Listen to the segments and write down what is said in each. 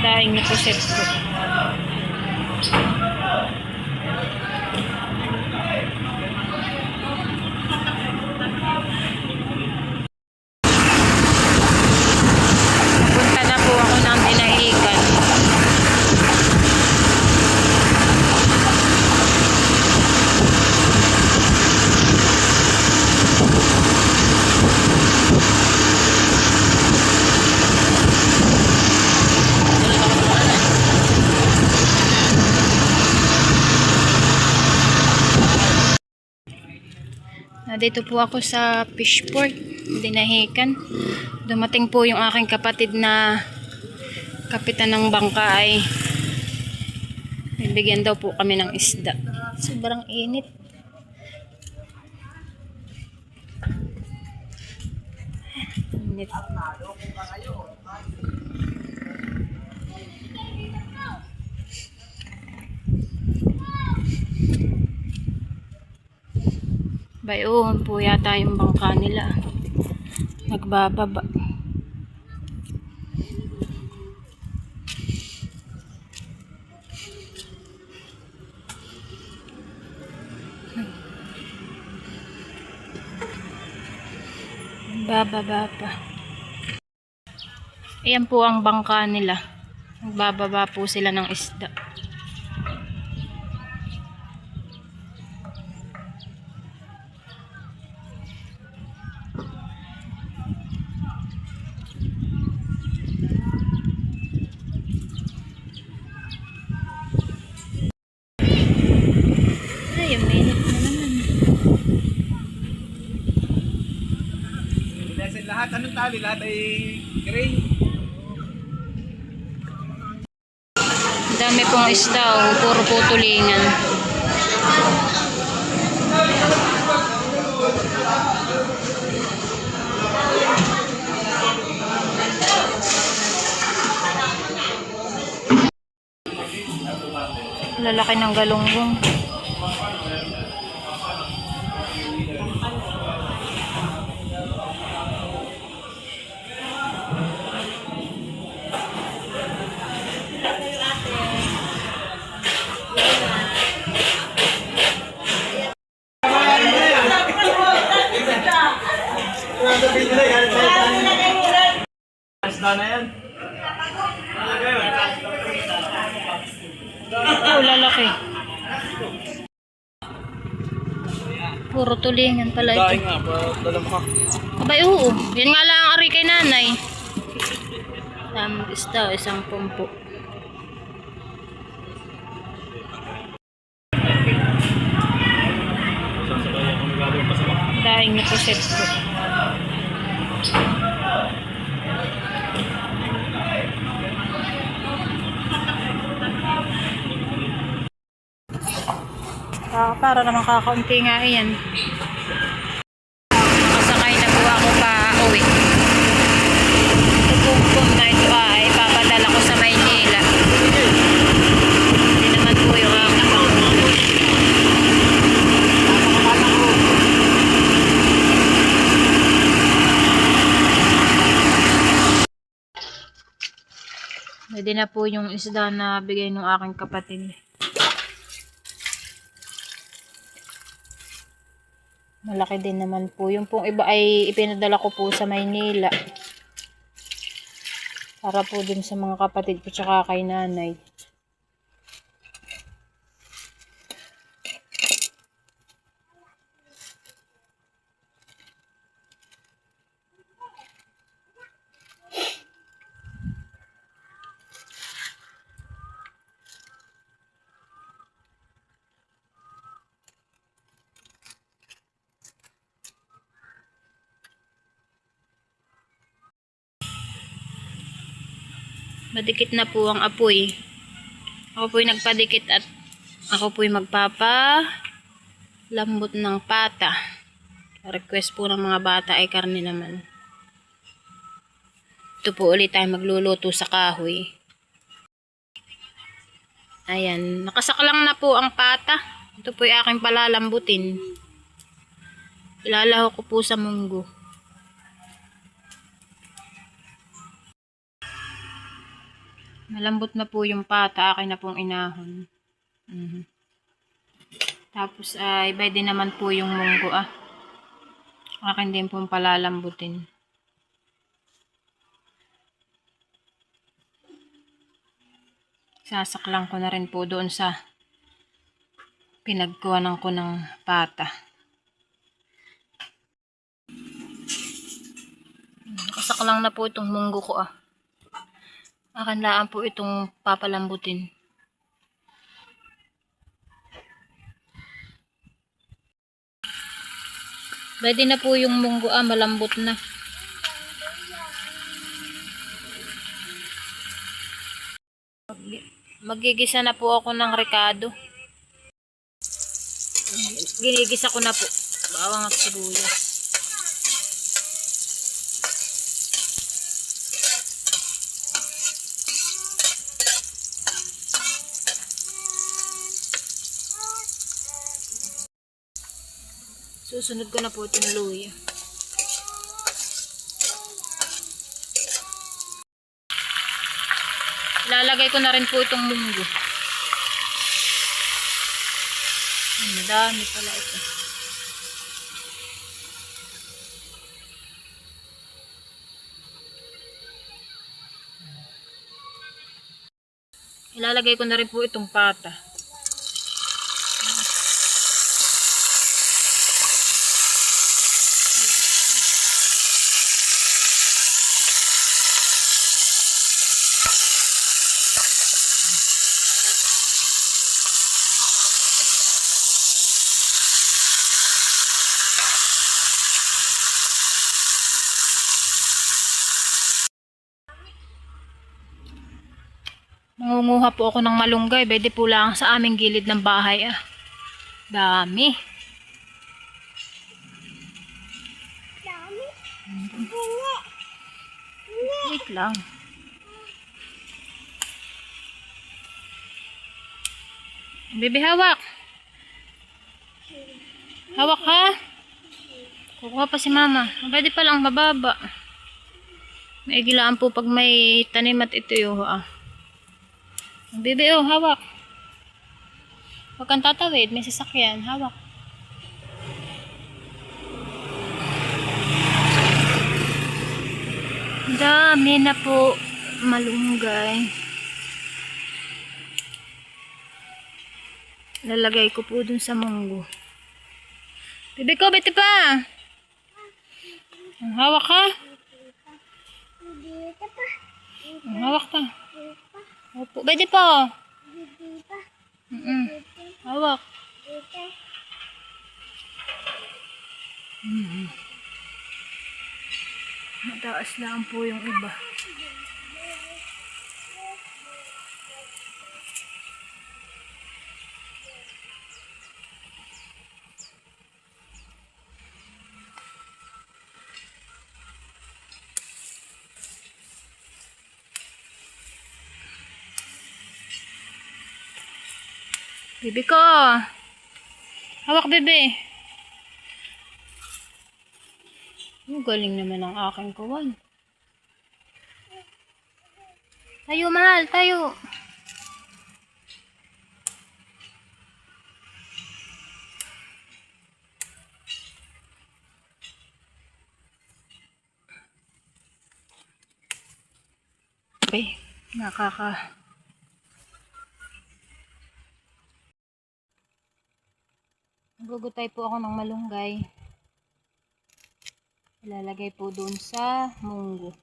Daing na puset ko. Punta na po ako ng Dinahican. Dito po ako sa Fishport, Dinahican. Dumating po yung aking kapatid na kapitan ng bangka ay bibigyan daw po kami ng isda. Sobrang init. Init. Bayuhan po yata yung bangka nila. Nagbababa. Bababa pa. Ayan po ang bangka nila. Nagbababa po sila ng isda. Ay, ang minit na naman. Kasi lahat, anong tali? Lahat ay gray. Dami pong isda, oh. Puro po tulingan. Lalaki ng galunggong. Isda na yan. Oh, lalaki. Puro tulingan pala ito. Daing nga, dala mo ka. Abay, oo. Yan nga lang ang ari kay nanay. Tamang isda, isang pumpo. Daing na puset ko. Para naman kakaunti nga yan. Nakasakay na po ako pa uwi. Ito pong na ito ay papadala ko sa Maynila. Hindi naman po yung pwede na po yung isda na bigay ng aking kapatid. Malaki din naman po. Yung pong iba ay ipinadala ko po sa Maynila. Para po dun sa mga kapatid ko tsaka kay nanay. Madikit na po ang apoy. Ako po'y nagpadikit at ako po'y magpapalambot ng pata. Request po ng mga bata ay karne naman. Ito po ulit tayo magluluto sa kahoy. Ayan, nakasaklang na po ang pata. Ito po'y aking palalambutin. Ilalaho ko po sa munggo. Malambot na po yung pata, akin na pong inahon. Mhm. Tapos ay pwede naman po yung munggo Akin din pong palalambutin. Sasaklang ko na rin po doon sa pinagkuhanan ko ng pata. Nakasaklang na po itong munggo ko Akin laan po itong papalambutin. Pwede na po yung munggo malambot na. Magigisa na po ako ng rekado. Ginigisa ko na po. Bawang at sibuyas. Susunod ko na po itong luya. Lalagay ko na rin po itong munggo. Madami pala ito. Ilalagay ko na rin po itong pata. Nangunguha po ako ng malunggay. Pwede po lang sa aming gilid ng bahay Dami. Wait lang. Bebe, hawak. Hawak ha. Kukuha pa si mama. Pwede pa lang mababa. May igilaan po pag may tanim at ito yung Bebe, hawak. Huwag kang tatawid. May sasakyan. Hawak. Dami na po malunggay. Lalagay ko po dun sa munggo. Bebe ko, bete pa. Hawak ka. Hawak ka. Opo, pwede po. Hawak. Mataas lang po yung iba. Bibi ko. Hawak, bebe. Galing naman ang aking kawan. Tayo, mahal. Tayo. Okay. Gugutay po ako ng malunggay. Ilalagay po doon sa munggo.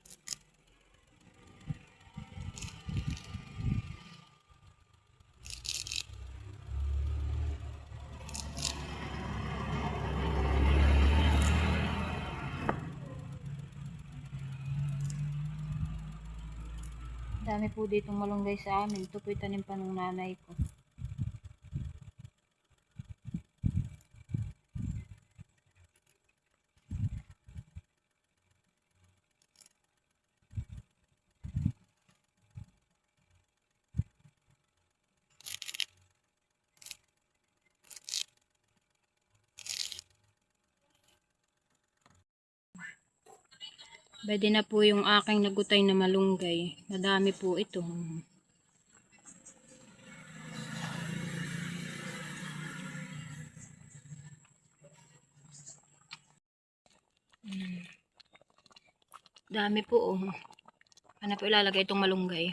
Dami po ditong malunggay sa amin. Ito po itanim pa ng nanay ko. Pwede na po yung aking nagutay na malunggay. Madami po ito. Dami po oh. Ano po ilalagay itong malunggay?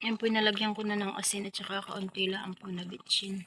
Yan po, nalagyan ko na ng asin at saka kaunti lang po na bitchin.